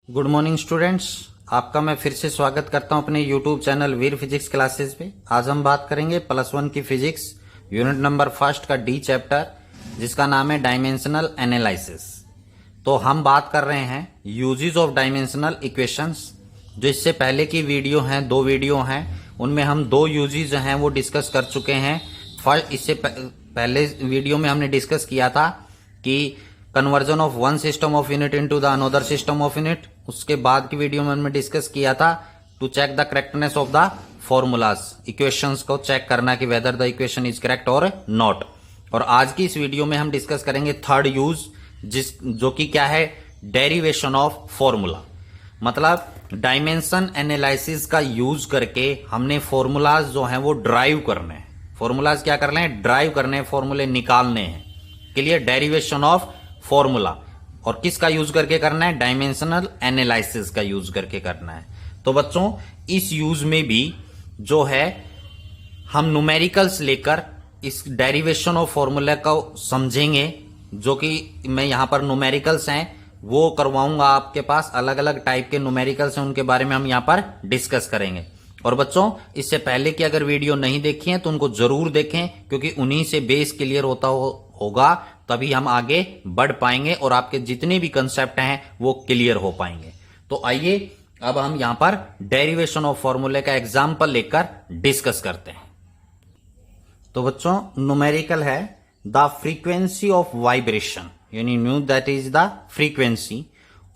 Good morning students, आपका मैं फिर से स्वागत करता हूं अपने यूट्यूब चैनल वीर फिजिक्स क्लासेस पे। आज हम बात करेंगे +1 की फिजिक्स यूनिट नंबर फर्स्ट का डी चैप्टर, जिसका नाम है डायमेंशनल एनालिसिस। तो हम बात कर रहे हैं यूजेस ऑफ डायमेंशनल इक्वेशंस। जो इससे पहले की वीडियो हैं, 2 वीडियो हैं, उनमें हम 2 यूजेस हैं वो डिस्कस कर चुके हैं। फर्स्ट, इससे पहले वीडियो में हमने डिस्कस किया था कि conversion of one system of unit into the another system of unit. उसके बाद की वीडियो में हमने डिस्कस किया था to check the correctness of the formulas, equations को चेक करना कि whether the equation is correct और नॉट। और आज की इस वीडियो में हम डिस्कस करेंगे थर्ड यूज, जो कि क्या है, डेरिवेशन ऑफ फॉर्मूला। मतलब डायमेंशन एनालिसिस का यूज करके हमने फॉर्मूलाज जो हैं वो ड्राइव करने हैं। फॉर्मूलाज क्या करने हैं? ड्राइव करने हैं, फॉर्मूले निकालने हैं। क्लियर? Derivation of formula. और किसका यूज करके करना है? डायमेंशनल एनालिसिस का यूज करके करना है। तो बच्चों, इस यूज में भी जो है हम न्यूमेरिकल्स लेकर इस डेरिवेशन ऑफ फॉर्मूला को समझेंगे। जो कि मैं यहां पर न्यूमेरिकल्स हैं वो करवाऊंगा आपके पास। अलग अलग टाइप के न्यूमेरिकल्स हैं, उनके बारे में हम यहां पर डिस्कस करेंगे। और बच्चों, इससे पहले की अगर वीडियो नहीं देखी है तो उनको जरूर देखें, क्योंकि उन्हीं से बेस क्लियर होता होगा, तभी हम आगे बढ़ पाएंगे और आपके जितने भी कंसेप्ट हैं वो क्लियर हो पाएंगे। तो आइए अब हम यहां पर डेरिवेशन ऑफ फॉर्मूले का एग्जांपल लेकर डिस्कस करते हैं। तो बच्चों, न्यूमेरिकल है द फ्रीक्वेंसी ऑफ वाइब्रेशन, यानी knew that is the frequency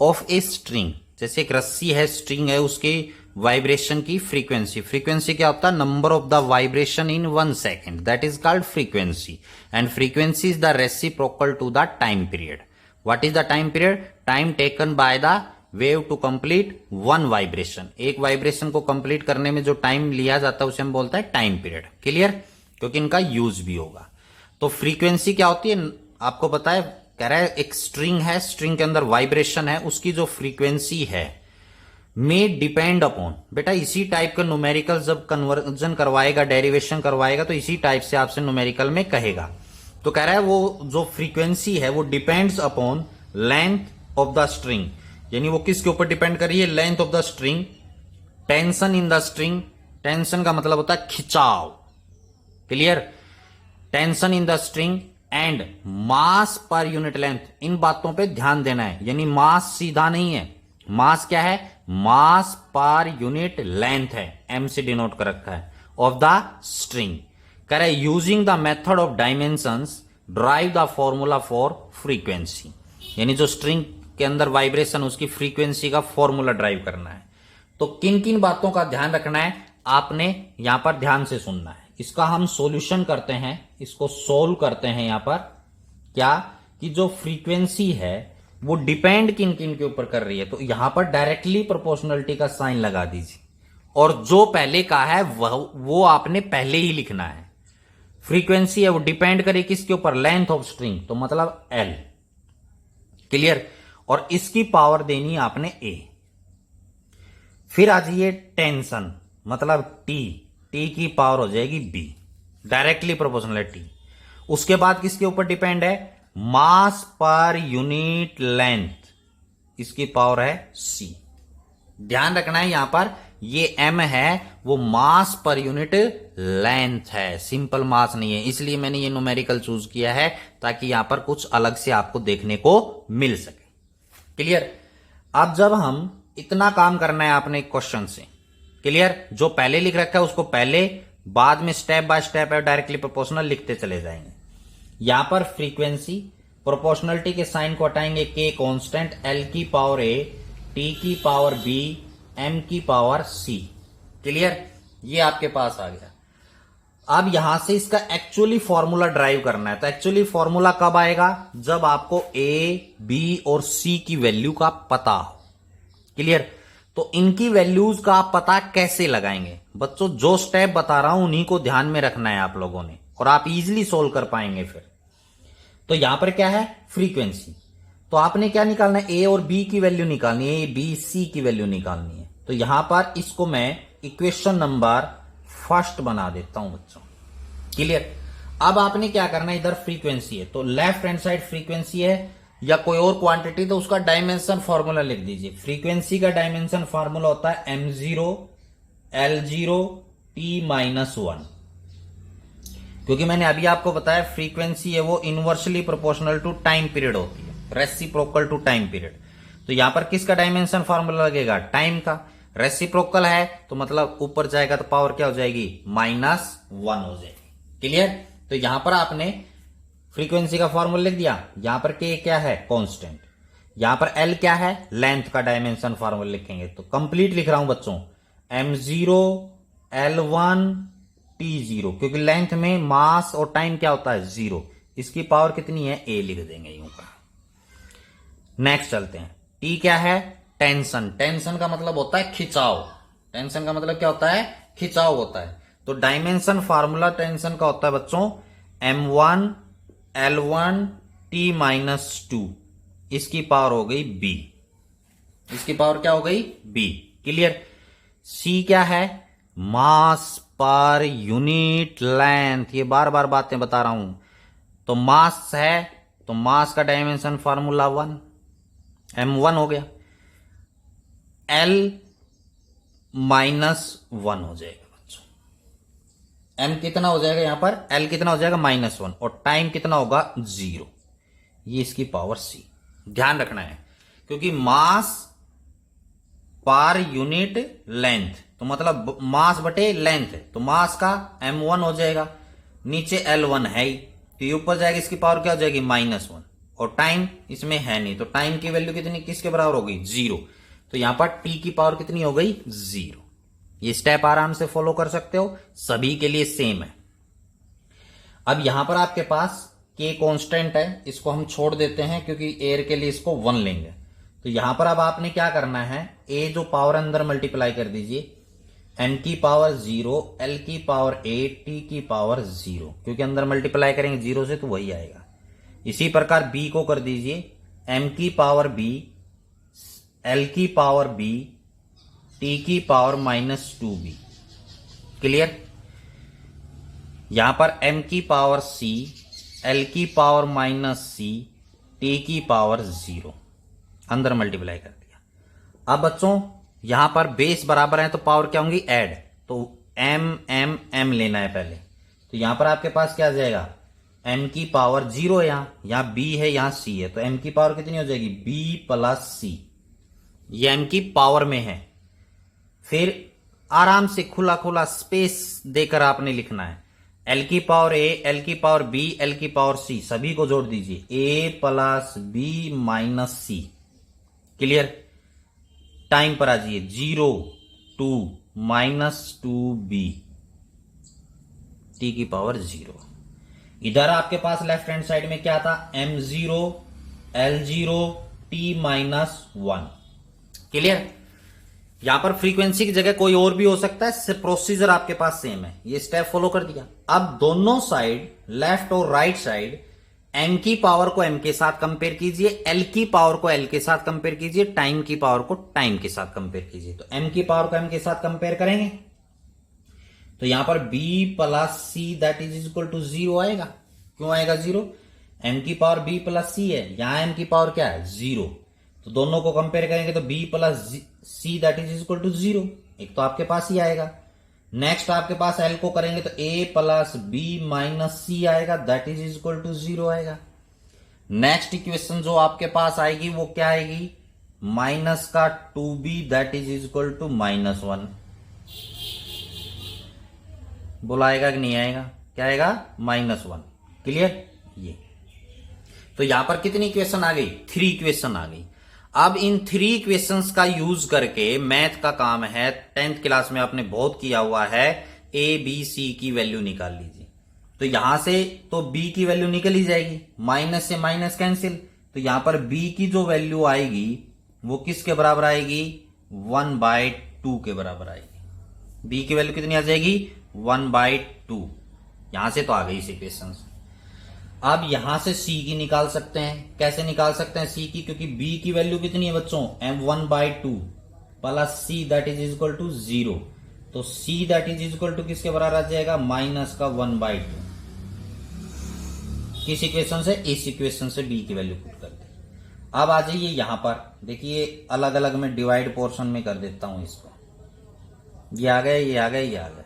of a string. जैसे एक रस्सी है, स्ट्रिंग है, उसकी वाइब्रेशन की फ्रीक्वेंसी। फ्रीक्वेंसी क्या होता है? Number of the vibration in 1 second, that is called frequency. And frequency is the reciprocal to the time period. What is the time period? Time taken by the wave to complete one vibration. एक vibration को complete करने में जो time लिया जाता है उसे हम बोलते हैं टाइम पीरियड। क्लियर? क्योंकि इनका यूज भी होगा। तो फ्रीक्वेंसी क्या होती है आपको पता है? कह रहा है एक स्ट्रिंग है, स्ट्रिंग के अंदर वाइब्रेशन है, उसकी जो फ्रीक्वेंसी है में डिपेंड अपॉन, बेटा इसी टाइप का न्यूमेरिकल जब कन्वर्जन करवाएगा, डेरिवेशन करवाएगा, तो इसी टाइप से आपसे न्यूमेरिकल में कहेगा। तो कह रहा है वो जो फ्रीक्वेंसी है वो depends upon length of the string. यानी वो किसके ऊपर डिपेंड कर रही है? Length of the string, tension in the string. Tension का मतलब होता है खिंचाव। Clear? Tension in the string and mass per unit length. इन बातों पे ध्यान देना है। यानी मास सीधा नहीं है, मास क्या है? मास पर यूनिट लेंथ है, एम से डिनोट कर रखा है, ऑफ द स्ट्रिंग। कह रहा है using the method of dimensions drive the formula for frequency. यानी जो स्ट्रिंग के अंदर वाइब्रेशन, उसकी फ्रीक्वेंसी का फॉर्मूला ड्राइव करना है। तो किन किन बातों का ध्यान रखना है आपने यहां पर ध्यान से सुनना है। इसका हम सॉल्यूशन करते हैं, इसको सोल्व करते हैं। यहां पर क्या कि जो फ्रीक्वेंसी है वो डिपेंड किन किन के ऊपर कर रही है। तो यहां पर डायरेक्टली प्रोपोर्शनलिटी का साइन लगा दीजिए, और जो पहले का है वो आपने पहले ही लिखना है। फ्रीक्वेंसी है वो डिपेंड करे किसके ऊपर? लेंथ ऑफ स्ट्रिंग, तो मतलब एल। क्लियर? और इसकी पावर देनी आपने ए। फिर आ जाइए टेंशन, मतलब टी, टी की पावर हो जाएगी बी, डायरेक्टली प्रोपोर्शनल है टी। उसके बाद किसके ऊपर डिपेंड है? मास पर यूनिट लेंथ, इसकी पावर है सी। ध्यान रखना है यहां पर ये एम है वो मास पर यूनिट लेंथ है, सिंपल मास नहीं है। इसलिए मैंने ये न्यूमेरिकल चूज किया है ताकि यहां पर कुछ अलग से आपको देखने को मिल सके। क्लियर? अब जब हम इतना काम करना है आपने क्वेश्चन से, क्लियर? जो पहले लिख रखा है उसको पहले, बाद में स्टेप बाय स्टेप है डायरेक्टली प्रोपोर्शनल लिखते चले जाएंगे। यहां पर फ्रीक्वेंसी, प्रोपोर्शनलिटी के साइन को हटाएंगे, के कांस्टेंट, एल की पावर ए, टी की पावर बी, एम की पावर सी। क्लियर? ये आपके पास आ गया। अब यहां से इसका एक्चुअली फॉर्मूला ड्राइव करना है। तो एक्चुअली फॉर्मूला कब आएगा? जब आपको ए, बी और सी की वैल्यू का पता हो। क्लियर? तो इनकी वैल्यूज का आप पता कैसे लगाएंगे? बच्चों, जो स्टेप बता रहा हूं उन्हीं को ध्यान में रखना है आप लोगों ने, और आप इजीली सोल्व कर पाएंगे फिर। तो यहां पर क्या है? फ्रीक्वेंसी। तो आपने क्या निकालना है? ए और बी की वैल्यू निकालनी है, ए बी सी की वैल्यू निकालनी है। तो यहां पर इसको मैं इक्वेशन नंबर फर्स्ट बना देता हूं बच्चों। क्लियर? अब आपने क्या करना है? इधर फ्रीक्वेंसी है तो लेफ्ट हैंड साइड फ्रीक्वेंसी है, या कोई और क्वांटिटी तो उसका डायमेंशन फॉर्मूला लिख दीजिए। फ्रीक्वेंसी का डायमेंशन फॉर्मूला होता है m0 l0 t-1, क्योंकि मैंने अभी आपको बताया फ्रीक्वेंसी है वो inversely proportional to time period होती है, रेसिप्रोकल टू टाइम पीरियड। तो यहां पर किसका डायमेंशन फॉर्मूला लगेगा? टाइम का। रेसिप्रोकल है तो मतलब ऊपर जाएगा तो पावर क्या हो जाएगी? -1 हो जाएगी। क्लियर? तो यहां पर आपने फ्रीक्वेंसी का फॉर्मूला लिख दिया। यहां पर के क्या है? कांस्टेंट। यहां पर एल क्या है? लेंथ का डायमेंशन फॉर्मूला लिखेंगे। तो कंप्लीट लिख रहा हूं बच्चों, m0 l1 t0, क्योंकि लेंथ में मास और टाइम क्या होता है? 0। इसकी पावर कितनी है? a लिख देंगे यूं का। नेक्स्ट चलते हैं। टी क्या है? टेंशन। टेंशन का मतलब होता है खिंचाव। टेंशन का मतलब क्या होता है? खिंचाव होता है। तो डायमेंशन फार्मूला टेंशन का होता है बच्चों m1 l1 t-2। इसकी पावर हो गई b। इसकी पावर क्या हो गई? b। क्लियर? c क्या है? मास पर यूनिट लेंथ। ये बार बार बातें बता रहा हूं। तो मास है तो मास का डायमेंशन फार्मूला 1, m1 हो गया। l -1 हो जाएगा बच्चों। m कितना हो जाएगा? यहां पर l कितना हो जाएगा? -1। और टाइम कितना होगा? 0। ये इसकी पावर c। ध्यान रखना है, क्योंकि मास पर यूनिट लेंथ, तो मतलब मास बटे लेंथ, तो मास का m1 हो जाएगा, नीचे l1 है ही, तो ये ऊपर जाएगा, इसकी पावर क्या हो जाएगी? -1। और टाइम इसमें है नहीं, तो टाइम की वैल्यू कितनी किसके बराबर हो गई? 0। तो यहां पर t की पावर कितनी हो गई? 0। ये स्टेप आराम से फॉलो कर सकते हो, सभी के लिए सेम है। अब यहां पर आपके पास k कांस्टेंट है, इसको हम छोड़ देते हैं क्योंकि एयर के लिए इसको 1 लेंगे। तो यहां पर अब आपने क्या करना है? a जो पावर अंदर मल्टीप्लाई कर दीजिए, n की पावर 0, l की पावर 8, t की पावर 0, क्योंकि अंदर मल्टीप्लाई करेंगे 0 से तो वही आएगा। इसी प्रकार b को कर दीजिए, m की पावर b, l की पावर b, t की पावर -2b। क्लियर? यहां पर m की पावर c, l की पावर -c, t की पावर 0, अंदर मल्टीप्लाई कर दिया। अब बच्चों यहां पर बेस बराबर है तो पावर क्या होंगी? ऐड। तो m m m लेना है पहले। तो यहां पर आपके पास क्या आ जाएगा? m की पावर 0 है, यहां b है, यहां c है, तो m की पावर कितनी हो जाएगी? b + c। ये m की पावर में है। फिर आराम से खुला खुला स्पेस देकर आपने लिखना है। l की पावर a, l की पावर b, l की पावर c, सभी को जोड़ दीजिए, a + b - c। Clear? Time पर आ जाइए, 0 2 -2b, t की पावर 0। इधर आपके पास लेफ्ट हैंड साइड में क्या था? m0 l0 t-1। क्लियर? यहां पर फ्रीक्वेंसी की जगह कोई और भी हो सकता है, प्रोसीजर आपके पास सेम है। ये स्टेप फॉलो कर दिया। अब दोनों साइड, लेफ्ट और राइट साइड, m की पावर को m के साथ कंपेयर कीजिए, l की पावर को l के साथ कंपेयर कीजिए, टाइम की पावर को टाइम के साथ कंपेयर कीजिए। तो m की पावर को m के साथ कंपेयर करेंगे तो यहां पर b + c that is equal to 0 आएगा। क्यों आएगा 0? m की पावर b + c है, यहां m की पावर क्या है? 0। तो दोनों को कंपेयर करेंगे तो b + c that is equal to 0, एक तो आपके पास ही आएगा। नेक्स्ट आपके पास l को करेंगे तो a + b - c आएगा, दैट इज इक्वल टू 0 आएगा। नेक्स्ट इक्वेशन जो आपके पास आएगी वो क्या आएगी? -2b that is equal to -1। बुलाएगा कि नहीं आएगा? क्या आएगा? -1। क्लियर? ये तो यहां पर कितनी इक्वेशन आ गई? 3 इक्वेशन आ गई। अब इन 3 इक्वेशंस का यूज करके मैथ का काम है, 10th क्लास में आपने बहुत किया हुआ है, a b c की वैल्यू निकाल लीजिए। तो यहां से तो b की वैल्यू निकल ही जाएगी, माइनस से माइनस कैंसिल। तो यहां पर b की जो वैल्यू आएगी वो किसके बराबर आएगी? 1/2 के बराबर आएगी। b की वैल्यू कितनी आ जाएगी? 1/2। यहां से तो आ गई इस इक्वेशन से। अब यहां से c की निकाल सकते हैं। कैसे निकाल सकते हैं c की? क्योंकि b की वैल्यू कितनी है बच्चों? m1/2 + c that is equal to 0। तो c that is equal to किसके बराबर आ जाएगा? -1/2। किस इक्वेशन से? इस इक्वेशन से b की वैल्यू पुट करते हैं। अब आ जाइए यहां पर, देखिए अलग अलग में डिवाइड पोर्शन में कर देता हूं इसको। ये आ गया, ये आ गया, ये आ गया।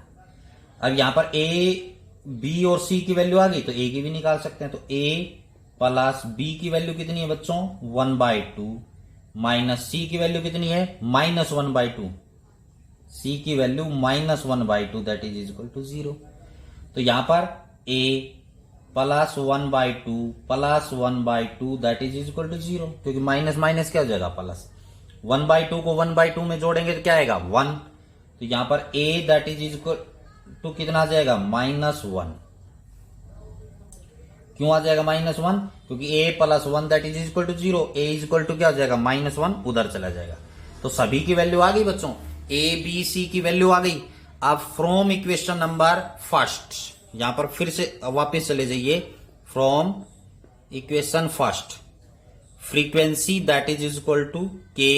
अब यहां पर ए, बी और सी की वैल्यू आ गई तो ए की भी निकाल सकते हैं। तो ए प्लस बी की वैल्यू कितनी है बच्चों? 1/2 माइनस सी की वैल्यू कितनी है? -1/2। सी की value -1/2 that is equal to 0। तो यहां पर A plus 1/2 plus 1/2 that is equal to 0, क्योंकि माइनस माइनस क्या हो जाएगा? प्लस। 1/2 को 1/2 में जोड़ेंगे तो क्या आएगा? 1। तो यहां पर a that is equal to कितना आ जाएगा? -1। क्यों आ जाएगा -1? क्योंकि a plus 1 that is equal to 0। a is equal to क्या हो जाएगा? -1, उधर चला जाएगा। तो सभी की वैल्यू आ गई बच्चों, a b c की वैल्यू आ गई। अब फ्रॉम इक्वेशन नंबर फर्स्ट, यहां पर फिर से वापस चले जाइए। From equation first, frequency that is equal to k,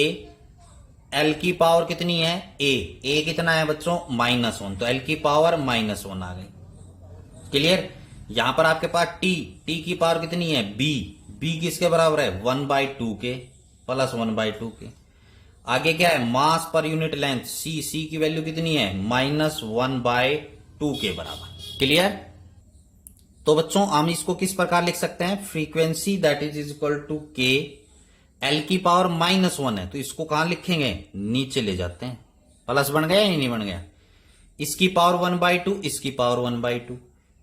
l की पावर कितनी है? ए कितना है बच्चों? -1। तो एल की पावर -1 आ गई। क्लियर? यहां पर आपके पास टी की पावर कितनी है? बी किसके बराबर है? 1/2 के प्लस 1/2 के। आगे क्या है? मास पर यूनिट लेंथ, सी की वैल्यू कितनी है? -1/2 के बराबर। क्लियर? तो बच्चों हम इसको किस प्रकार लिख सकते हैं? Frequency that is equal to k, l की पावर -1 है तो इसको कहां लिखेंगे? नीचे ले जाते हैं। प्लस बन गया या नहीं बन गया? इसकी पावर 1/2, इसकी पावर 1/2।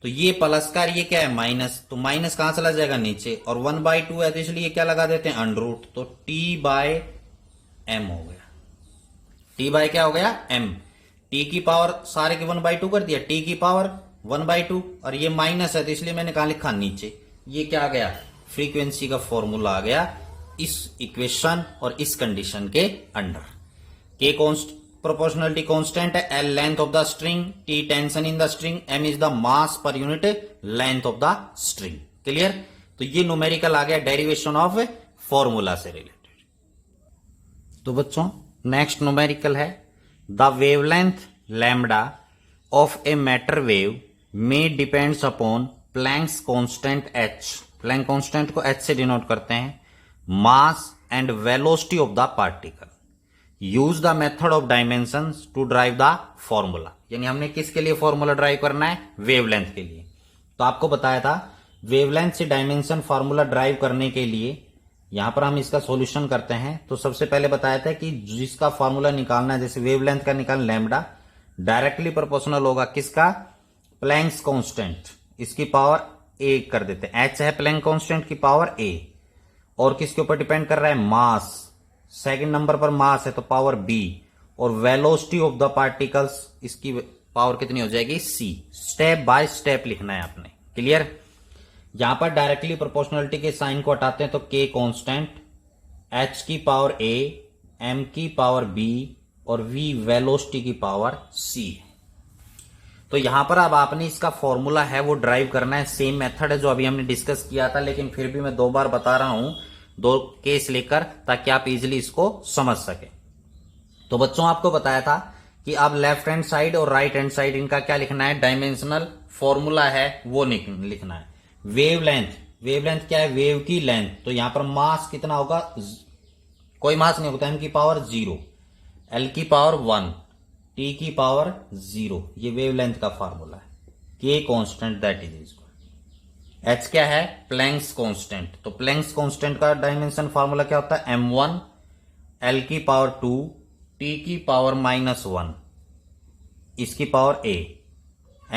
तो ये प्लस का, ये क्या है? माइनस। तो माइनस कहां चला जाएगा? नीचे। और 1/2 है तो इसलिए क्या लगा देते हैं? Under root. तो t/m हो गया। t क्या हो गया? m। t की पावर सारे के 1/2 कर दिया, t की पावर 1/2, और ये माइनस है तो इसलिए मैंने कहा लिखा नीचे। ये क्या आ गया? फ्रीक्वेंसी का फॉर्मूला आ गया इस इक्वेशन और इस कंडीशन के अंडर। के प्रोपोर्शनलिटी कांस्टेंट है, L length of the string, T tension in the string, M is the mass per unit length of the string. Clear? तो ये न्यूमेरिकल आ गया डेरिवेशन ऑफ फॉर्मूला से related. तो बच्चों next numerical है, the wavelength lambda of a matter wave में depends upon Planck's constant h। Planck constant को h से डिनोट करते हैं। Mass and velocity of the particle, use the method of dimensions to drive the formula. यानी हमने किसके लिए formula drive करना है? वेवलेंथ के लिए। तो आपको बताया था वेवलेंथ से डायमेंशन फॉर्मूला ड्राइव करने के लिए यहां पर हम इसका सॉल्यूशन करते हैं। तो सबसे पहले बताया था कि जिसका फॉर्मूला निकालना है, जैसे वेवलेंथ का निकालना लैम्डा, डायरेक्टली प्रोपोर्शनल होगा किसका? Planck's constant. इसकी पावर a कर देते हैं, h है प्लैंक कांस्टेंट की पावर a, और किसके ऊपर डिपेंड कर रहा है? मास। सेकंड नंबर पर मास है तो पावर b, और वेलोसिटी ऑफ द पार्टिकल्स, इसकी पावर कितनी हो जाएगी? c। स्टेप बाय स्टेप लिखना है आपने। क्लियर? यहां पर डायरेक्टली प्रोपोर्शनलिटी के साइन को हटाते हैं तो k कांस्टेंट, h की पावर a, m की पावर b, और v वेलोसिटी की पावर c। तो यहां पर अब आपने इसका फॉर्मूला है वो ड्राइव करना है। सेम मेथड है जो अभी हमने डिस्कस किया था, लेकिन फिर भी मैं 2 बार बता रहा हूं, 2 केस लेकर, ताकि आप इजीली इसको समझ सके। तो बच्चों आपको बताया था कि अब लेफ्ट हैंड साइड और राइट हैंड साइड इनका क्या लिखना है? डायमेंशनल फॉर्मूला है वो लिखना है। वेवलेंथ क्या है? वेव की लेंथ। तो यहां पर मास कितना होगा? कोई मास नहीं होता, m की पावर 0, l की पावर 1, t की पावर 0। ये वेवलेंथ का फार्मूला है। k constant that is equal, h क्या है? Planck's constant. तो प्लैंक्स कांस्टेंट का डायमेंशन फार्मूला क्या होता है? m1, l की पावर 2, t की पावर -1, इसकी पावर a।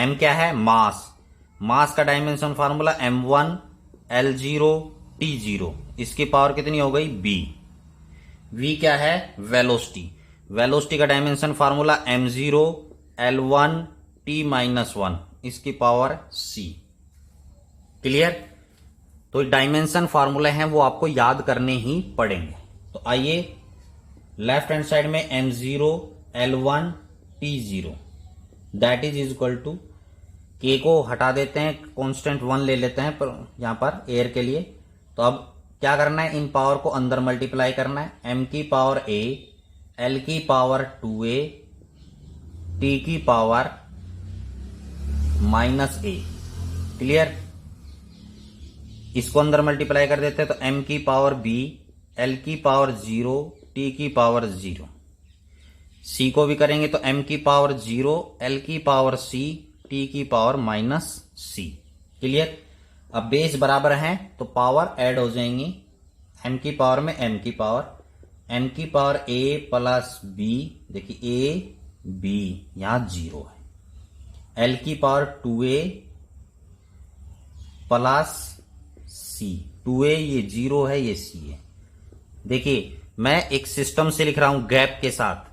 m क्या है? मास। मास का dimension formula m1, l0, t0, इसकी पावर कितनी हो गई? b। v क्या है? वेलोसिटी। वेलोसिटी का dimension formula m0, l1, t-1, इसकी पावर c। क्लियर? तो डायमेंशन फार्मूला हैं वो आपको याद करने ही पड़ेंगे। तो आइए लेफ्ट हैंड साइड में m0, l1, t0 that is equal to, k को हटा देते हैं, कांस्टेंट 1 ले लेते हैं पर यहां पर एयर के लिए। तो अब क्या करना है? इन पावर को अंदर मल्टीप्लाई करना है। m की पावर a, l की पावर 2a, t की पावर -a। क्लियर? इसको अंदर मल्टीप्लाई कर देते हैं तो m की पावर b, एल की पावर 0 टी की पावर 0। सी को भी करेंगे तो m की पावर 0 एल की पावर c टी की पावर माइनस c। क्लियर। अब बेस बराबर हैं तो पावर ऐड हो जाएंगी, m की पावर में m की पावर a प्लस b, देखिए a b यहां 0 है, l की power 2a plus c, 2a ये 0 है, ये c है। देखिए मैं एक सिस्टम से लिख रहा हूं गैप के साथ,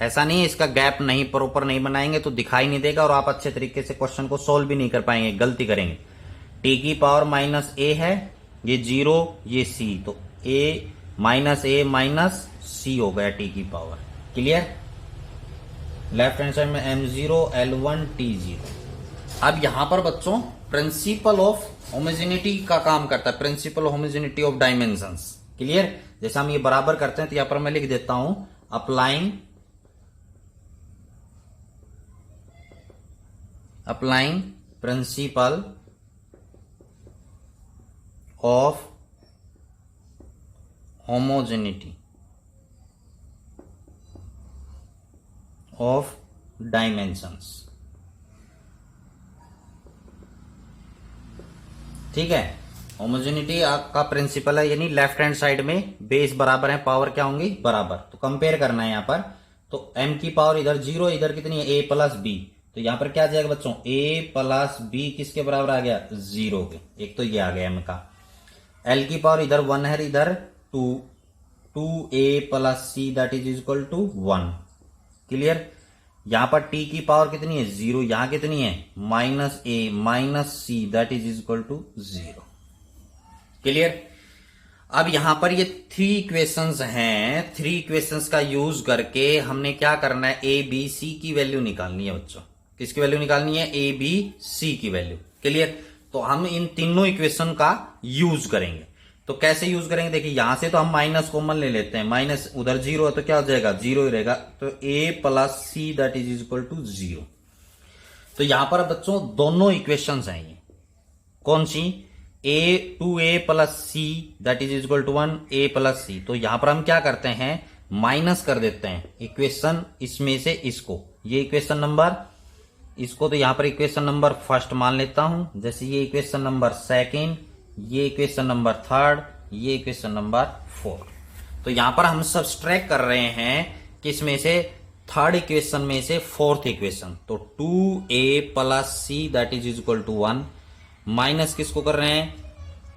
ऐसा नहीं है इसका गैप नहीं प्रॉपर नहीं बनाएंगे तो दिखाई नहीं देगा और आप अच्छे तरीके से क्वेश्चन को सोल्व भी नहीं कर पाएंगे, गलती करेंगे। टी की पावर माइनस ए है, ये 0 ये c, तो a माइनस c हो गया टी की power. Clear. Left hand side में m0 l1 t0। अब यहां पर बच्चों प्रिंसिपल ऑफ होमोजेनिटी का काम करता है, principle homogeneity of dimensions. Clear. जैसे हम ये बराबर करते हैं तो यहां पर मैं लिख देता हूं applying principal of homogeneity of dimensions. ठीक है, होमोजेनिटी आपका प्रिंसिपल है, यानी लेफ्ट हैंड साइड में बेस बराबर है, पावर क्या होंगी बराबर। तो कंपेयर करना है यहां पर, तो m की पावर इधर 0, इधर कितनी है a प्लस b, तो यहां पर क्या आ जाएगा बच्चों a प्लस b किसके बराबर आ गया 0 के, एक तो ये आ गया m का। l की पावर इधर 1 है, इधर 2, 2a plus c that is equal to 1। Clear. यहां पर t की पावर कितनी है 0, यहां कितनी है minus a minus c that is equal to 0। Clear. अब यहां पर ये 3 इक्वेशंस हैं, 3 इक्वेशंस का यूज करके हमने क्या करना है, ए बी सी की वैल्यू निकालनी है बच्चों। किसकी वैल्यू निकालनी है, ए बी सी की वैल्यू। क्लियर। तो हम इन तीनों इक्वेशन का यूज करेंगे। तो कैसे यूज करेंगे, देखिए यहां से तो हम माइनस कॉमन ले लेते हैं, माइनस उधर 0 है तो क्या हो जाएगा 0 ही रहेगा, तो a plus C that is equal to 0। तो यहां पर बच्चों दोनों इक्वेशंस हैं, ये कौन सी, a plus C that is equal to 1, a plus C. तो यहां पर हम क्या करते हैं, माइनस कर देते हैं इक्वेशन इसमें से इसको, ये इक्वेशन नंबर इसको, तो यहां पर इक्वेशन नंबर फर्स्ट मान लेता हूं, जैसे ये इक्वेशन नंबर सेकेंड, ये इक्वेशन नंबर थर्ड, ये इक्वेशन नंबर फोर्थ। तो यहां पर हम सब्सट्रैक्ट कर रहे हैं किसमें से, थर्ड इक्वेशन में से फोर्थ इक्वेशन। तो 2a plus C that is equal to 1 minus किसको कर रहे हैं,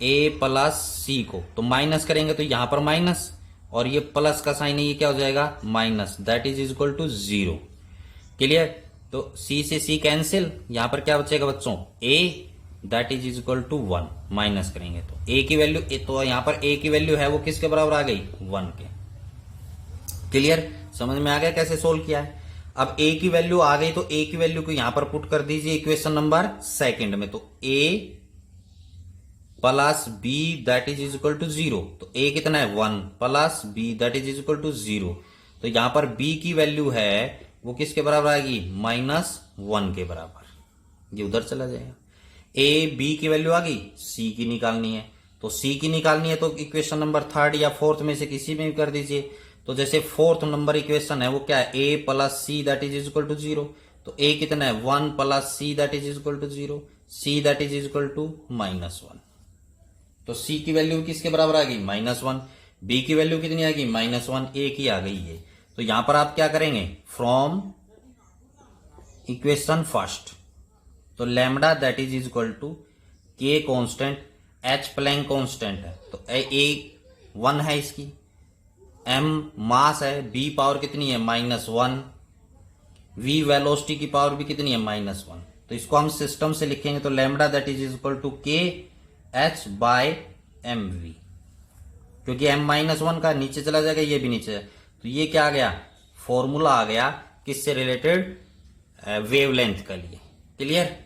a प्लस सी को, तो माइनस करेंगे तो यहां पर माइनस और ये प्लस का साइन है, ये क्या हो जाएगा minus that is equal to 0। Clear. तो c से c कैंसिल, यहां पर क्या बचेगा बच्चों a that is equal to 1, minus करेंगे तो a की वैल्यू, तो यहां पर a की वैल्यू है वो किसके बराबर आ गई 1 के। क्लियर। समझ में आ गया कैसे सोल्व किया है। अब a की वैल्यू आ गई तो a की वैल्यू को यहां पर पुट कर दीजिए इक्वेशन नंबर सेकंड में, तो a plus b that is equal to 0, तो a कितना है 1 plus b that is equal to 0। तो यहां पर b की वैल्यू है वो किसके बराबर आएगी -1 के बराबर, ये उधर चला जाएगा। a b की वैल्यू आ गई, c की निकालनी है, तो c की निकालनी है तो इक्वेशन नंबर थर्ड या फोर्थ में से किसी में भी कर दीजिए। तो जैसे फोर्थ नंबर इक्वेशन है वो क्या है, a plus C that is equal to 0, तो a कितना है 1 plus C that is equal to 0, c that is equal to -1। तो c की वैल्यू किसके बराबर आ गई -1, b की वैल्यू कितनी आ गई -1, a की आ गई है। तो यहां पर आप क्या करेंगे, फ्रॉम इक्वेशन फर्स्ट, तो lambda that is equal to के कांस्टेंट, एच प्लैंक कांस्टेंट है, तो ए 1 है इसकी, m मास है, b पावर कितनी है -1, v वेलोसिटी की पावर भी कितनी है -1। तो इसको हम सिस्टम से लिखेंगे तो lambda that is equal to के एच बाय एम वी, क्योंकि m -1 का नीचे चला जाएगा, ये भी नीचे, तो ये क्या आ गया फॉर्मूला आ गया किससे रिलेटेड, वेवलेंथ के लिए। क्लियर।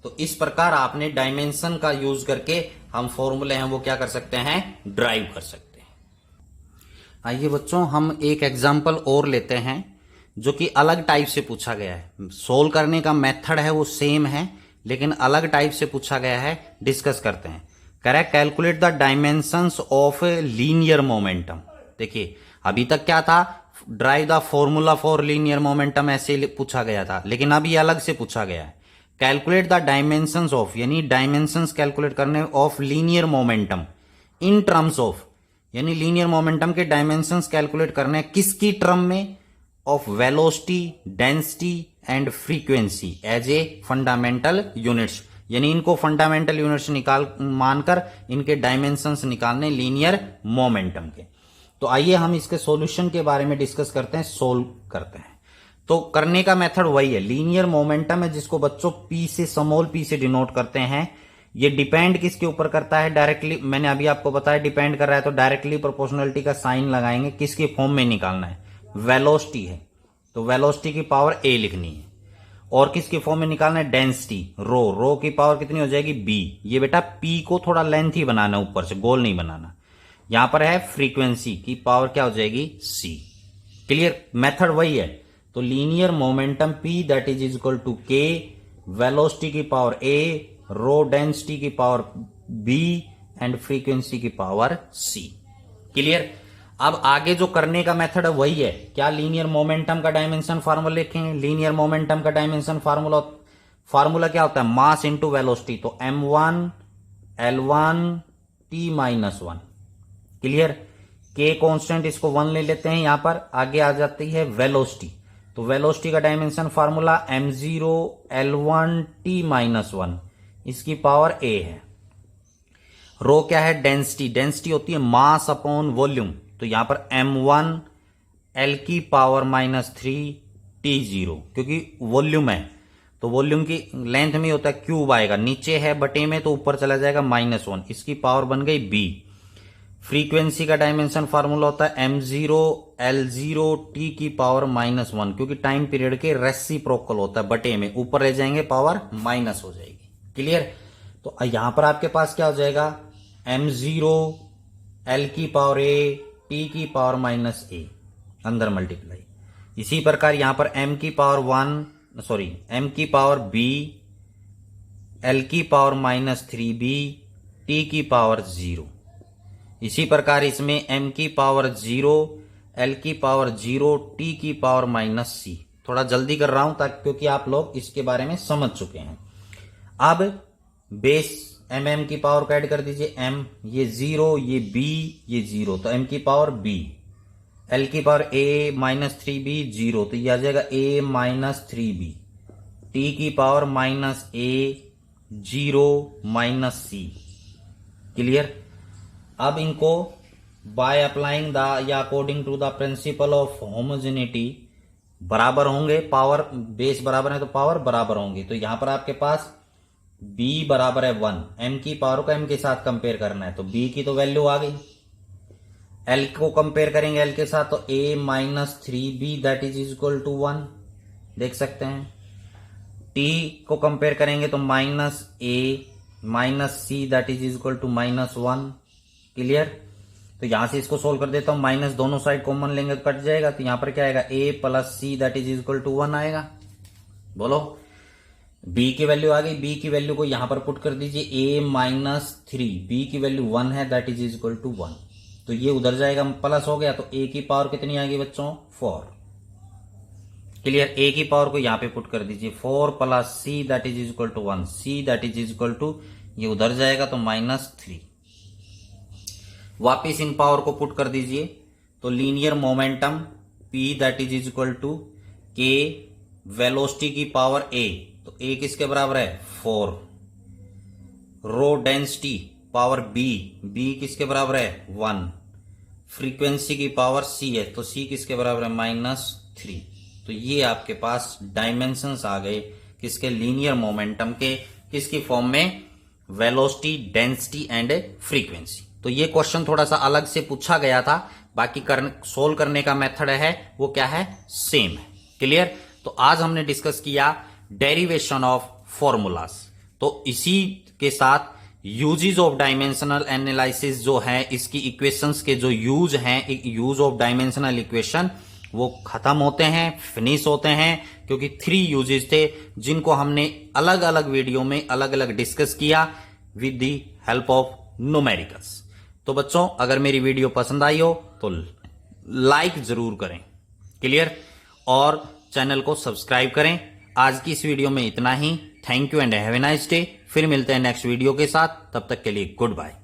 तो इस प्रकार आपने डायमेंशन का यूज करके हम फॉर्मूले हैं वो क्या कर सकते हैं, ड्राइव कर सकते हैं। आइए बच्चों हम एक एग्जांपल और लेते हैं जो कि अलग टाइप से पूछा गया है, सोल्व करने का मेथड है वो सेम है लेकिन अलग टाइप से पूछा गया है, डिस्कस करते हैं। कह रहा है calculate the dimensions of linear momentum. देखिए अभी तक क्या था, drive the formula for linear momentum ऐसे पूछा गया था, लेकिन अब ये अलग से पूछा गया है। कैलकुलेट द डायमेंशंस ऑफ, यानी डायमेंशंस कैलकुलेट करने of linear momentum in terms of, यानी लीनियर मोमेंटम के डायमेंशंस कैलकुलेट करने किसकी टर्म में, of velocity, density and frequency as a fundamental units, यानी इनको फंडामेंटल यूनिट्स मानकर इनके डायमेंशंस निकालने लीनियर मोमेंटम के। तो आइए हम इसके सॉल्यूशन के बारे में डिस्कस करते हैं, सोल्व करते हैं। तो करने का मेथड वही है, लीनियर मोमेंटम है जिसको बच्चों पी से, स्मॉल पी से डिनोट करते हैं। ये डिपेंड किसके ऊपर करता है, डायरेक्टली, मैंने अभी आपको बताया डिपेंड कर रहा है तो डायरेक्टली प्रोपोर्शनलिटी का साइन लगाएंगे। किसके फॉर्म में निकालना है, वेलोसिटी है तो वेलोसिटी की पावर ए लिखनी है, और किसके फॉर्म में निकालना है, डेंसिटी, रो की पावर कितनी हो जाएगी, बी। ये बेटा पी को थोड़ा लेंथ ही बनाना, ऊपर से गोल नहीं बनाना। यहां पर है फ्रीक्वेंसी की पावर क्या हो जाएगी, सी। क्लियर, मेथड वही है। तो linear momentum p that is equal to k, velocity की पावर ए, रो डेंसिटी की पावर बी एंड फ्रीक्वेंसी की पावर सी। क्लियर। अब आगे जो करने का मेथड है वही है, क्या, लीनियर मोमेंटम का डायमेंशन फार्मूला लिखेंगे। लीनियर मोमेंटम का डायमेंशन फार्मूला क्या होता है, मास इंटू वेलोसिटी, तो m1 L1 T minus 1। Clear, के कांस्टेंट, इसको 1 ले लेते हैं। यहां पर आगे आ जाती है वेलोसिटी, तो वेलोसिटी का dimension formula m0 L1 T minus 1, इसकी पावर a है। रो क्या है, डेंसिटी, डेंसिटी होती है मास अपॉन वॉल्यूम, तो यहां पर m1 L की पावर -3 T0, क्योंकि वॉल्यूम है तो वॉल्यूम की लेंथ में होता है क्यूब आएगा, नीचे है बटे में तो ऊपर चला जाएगा -1, इसकी पावर बन गई b। फ्रीक्वेंसी का डायमेंशन फार्मूला होता है m0 L0 T की पावर -1, क्योंकि टाइम पीरियड के रेसिप्रोकल होता है, बटे में ऊपर रह जाएंगे पावर माइनस हो जाएगी। क्लियर, तो यहां पर आपके पास क्या हो जाएगा, m0 L की पावर a T की पावर -a, अंदर मल्टीप्लाई। इसी प्रकार यहां पर m की पावर b, L की पावर -3b, T की पावर 0। इसी प्रकार इसमें m की पावर 0, L की पावर 0, T की पावर -c। थोड़ा जल्दी कर रहा हूं ताकि, क्योंकि आप लोग इसके बारे में समझ चुके हैं। अब बेस mm की पावर को ऐड कर दीजिए, m, ये 0, ये b, ये 0, तो m की पावर b, L की पावर a -3b 0, तो ये आ जाएगा a -3b, T की पावर -a 0 -c। क्लियर। अब इनको बाय अप्लाइंग द या according to the principle of homogeneity बराबर होंगे, पावर बेस बराबर है तो पावर बराबर होंगी। तो यहां पर आपके पास b बराबर है 1, m की पावर को m के साथ कंपेयर करना है, तो b की तो वैल्यू आ गई। l को कंपेयर करेंगे l के साथ, तो a -3b that is equal to 1, देख सकते हैं। t को कंपेयर करेंगे तो -a -c that is equal to -1। Clear, तो यहां से इसको सोल्व कर देता हूं, माइनस दोनों साइड कॉमन लेंगे तो कट जाएगा, तो यहां पर क्या आएगा, a + c that is equal to 1 आएगा। बोलो, b की वैल्यू आ गई, b की वैल्यू को यहां पर पुट कर दीजिए, a -3, b की वैल्यू 1 है दैट इज इक्वल टू 1, तो ये उधर जाएगा, प्लस हो गया, तो a की पावर कितनी आ गई बच्चों, 4। क्लियर, a की पावर को यहां पे पुट कर दीजिए, 4 + c that is equal to 1, c that is equal to, ये उधर जाएगा तो -3। वापिस इन पावर को पुट कर दीजिए, तो linear momentum p that is equal to k, velocity की पावर a, तो a किसके बराबर है, 4। रो डेंसिटी पावर b किसके बराबर है, 1। फ्रीक्वेंसी की पावर c है, तो c किसके बराबर है, -3। तो ये आपके पास डायमेंशंस आ गए किसके, लीनियर मोमेंटम के, किसकी फॉर्म में, वेलोसिटी, डेंसिटी एंड फ्रीक्वेंसी। तो ये क्वेश्चन थोड़ा सा अलग से पूछा गया था, बाकी सोल्व करने का मेथड है वो क्या है, सेम है। क्लियर, तो आज हमने डिस्कस किया डेरिवेशन ऑफ फॉर्मूलाज। तो इसी के साथ यूजेस ऑफ डायमेंशनल एनालिसिस जो है, इसकी इक्वेशंस के जो यूज हैं, यूज ऑफ डायमेंशनल इक्वेशन, वो खत्म होते हैं, फिनिश होते हैं, क्योंकि 3 यूजेस थे जिनको हमने अलग अलग वीडियो में अलग अलग डिस्कस किया with the help of numericals. तो बच्चों अगर मेरी वीडियो पसंद आई हो तो लाइक जरूर करें, क्लियर, और चैनल को सब्सक्राइब करें। आज की इस वीडियो में इतना ही। Thank you and have a nice day. फिर मिलते हैं नेक्स्ट वीडियो के साथ, तब तक के लिए गुड बाय।